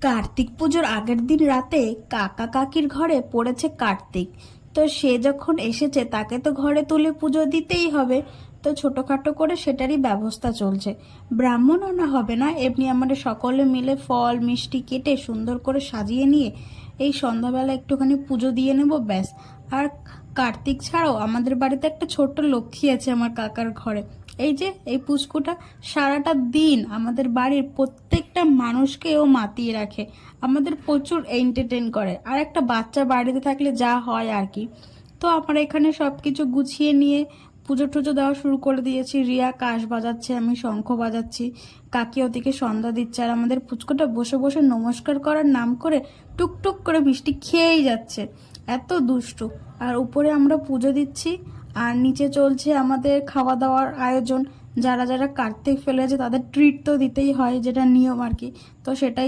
কার্তিক পুজোর আগের দিন রাতে কাকা কাকির ঘরে পড়েছে কার্তিক। তো সে যখন এসেছে তাকে তো ঘরে তুলে পুজো দিতেই হবে। তো ছোটখাটো করে সেটারই ব্যবস্থা চলছে। ব্রাহ্মণ আনা হবে না, এমনি আমাদের সকলে মিলে ফল মিষ্টি কেটে সুন্দর করে সাজিয়ে নিয়ে এই সন্ধ্যাবেলা একটুখানি পুজো দিয়ে নেব, ব্যাস। আর কার্তিক ছাড়াও আমাদের বাড়িতে একটা ছোট্ট লক্ষ্মী আছে আমার কাকার ঘরে। এই যে এই পুচকুটা সারাটা দিন আমাদের বাড়ির প্রত্যেকটা মানুষকে ও মাতিয়ে রাখে, আমাদের প্রচুর এন্টারটেন করে। আর একটা বাচ্চা বাড়িতে থাকলে যা হয় আর কি। তো আমরা এখানে সব কিছু গুছিয়ে নিয়ে পুজো টুজো দেওয়া শুরু করে দিয়েছি। রিয়া কাশ বাজাচ্ছে, আমি শঙ্খ বাজাচ্ছি, কাকি ওদিকে সন্ধ্যা দিচ্ছে, আর আমাদের পুচকুটা বসে বসে নমস্কার করার নাম করে টুকটুক করে মিষ্টি খেয়েই যাচ্ছে, এত দুষ্টু। আর উপরে আমরা পুজো দিচ্ছি, আর নিচে চলছে আমাদের খাওয়া দাওয়ার আয়োজন। যারা যারা কার্তিক ফেলেছে তাদের ট্রিট তো দিতেই হয়, যেটা নিয়ম আর কি। তো সেটাই